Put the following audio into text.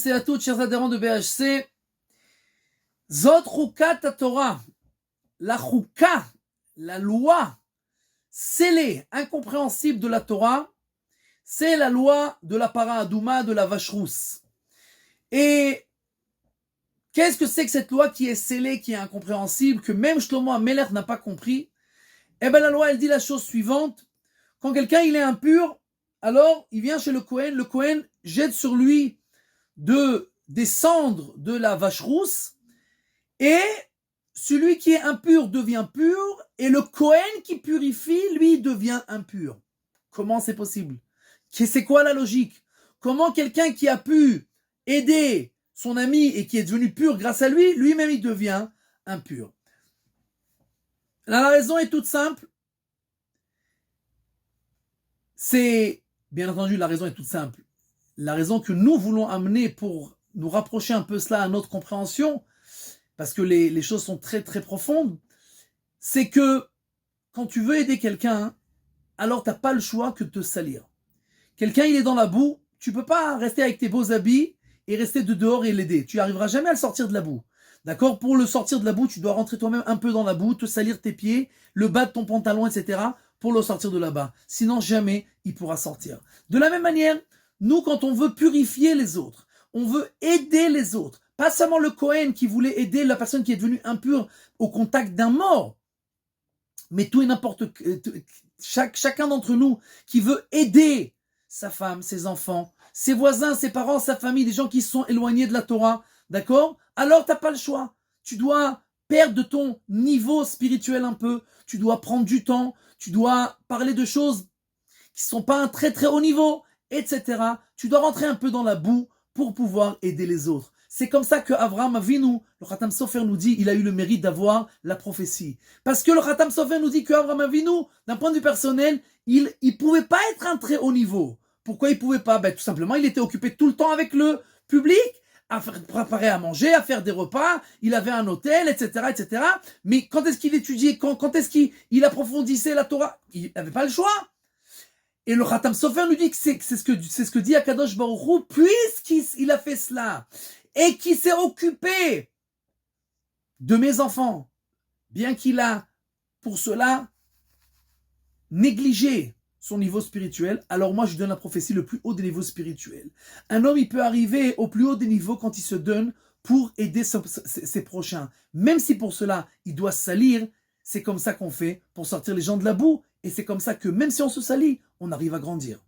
C'est à tous, chers adhérents de BHC. Zot Chukat Torah, la Chouka, la loi scellée, incompréhensible de la Torah, c'est la loi de la para adouma, de la vache rousse. Et qu'est-ce que c'est que cette loi qui est scellée, qui est incompréhensible, que même Shlomo HaMelech n'a pas compris? Eh bien la loi, elle dit la chose suivante: quand quelqu'un il est impur, alors il vient chez le Kohen jette sur lui des cendres de la vache rousse, et celui qui est impur devient pur, et le Kohen qui purifie, lui, devient impur. Comment c'est possible? C'est quoi la logique? Comment quelqu'un qui a pu aider son ami et qui est devenu pur grâce à lui, lui-même il devient impur? La raison est toute simple. Bien entendu, la raison est toute simple. La raison que nous voulons amener pour nous rapprocher un peu cela à notre compréhension, parce que les choses sont très très profondes, c'est que quand tu veux aider quelqu'un, alors t'as pas le choix que de te salir. Quelqu'un il est dans la boue, tu peux pas rester avec tes beaux habits et rester de dehors et l'aider. Tu arriveras jamais à le sortir de la boue. D'accord? Pour le sortir de la boue, tu dois rentrer toi-même un peu dans la boue, te salir tes pieds, le bas de ton pantalon, etc. pour le sortir de là-bas. Sinon, jamais il pourra sortir. De la même manière, nous, quand on veut purifier les autres, on veut aider les autres, pas seulement le Kohen qui voulait aider la personne qui est devenue impure au contact d'un mort, mais tout et n'importe chacun d'entre nous qui veut aider sa femme, ses enfants, ses voisins, ses parents, sa famille, des gens qui sont éloignés de la Torah, d'accord? Alors t'as pas le choix. Tu dois perdre de ton niveau spirituel un peu, tu dois prendre du temps, tu dois parler de choses qui sont pas un très très haut niveau, etc. Tu dois rentrer un peu dans la boue pour pouvoir aider les autres. C'est comme ça que Avraham Avinu, le Khatam Sofer nous dit, il a eu le mérite d'avoir la prophétie. Parce que le Khatam Sofer nous dit que Avraham Avinu, d'un point de vue personnel, il pouvait pas être un très haut niveau. Pourquoi il pouvait pas? Tout simplement, il était occupé tout le temps avec le public, à préparer à manger, à faire des repas, il avait un hôtel, etc., etc. Mais quand est-ce qu'il étudiait, quand est-ce qu'il approfondissait la Torah? Il n'avait pas le choix. Et le Khatam Sofer nous dit que c'est ce que dit Akadosh Baruch Hu, puisqu'il a fait cela, et qu'il s'est occupé de mes enfants, bien qu'il a, pour cela, négligé son niveau spirituel, alors moi je donne la prophétie le plus haut des niveaux spirituels. Un homme, il peut arriver au plus haut des niveaux quand il se donne pour aider ses prochains. Même si pour cela, il doit se salir, c'est comme ça qu'on fait pour sortir les gens de la boue. Et c'est comme ça que même si on se salit, on arrive à grandir.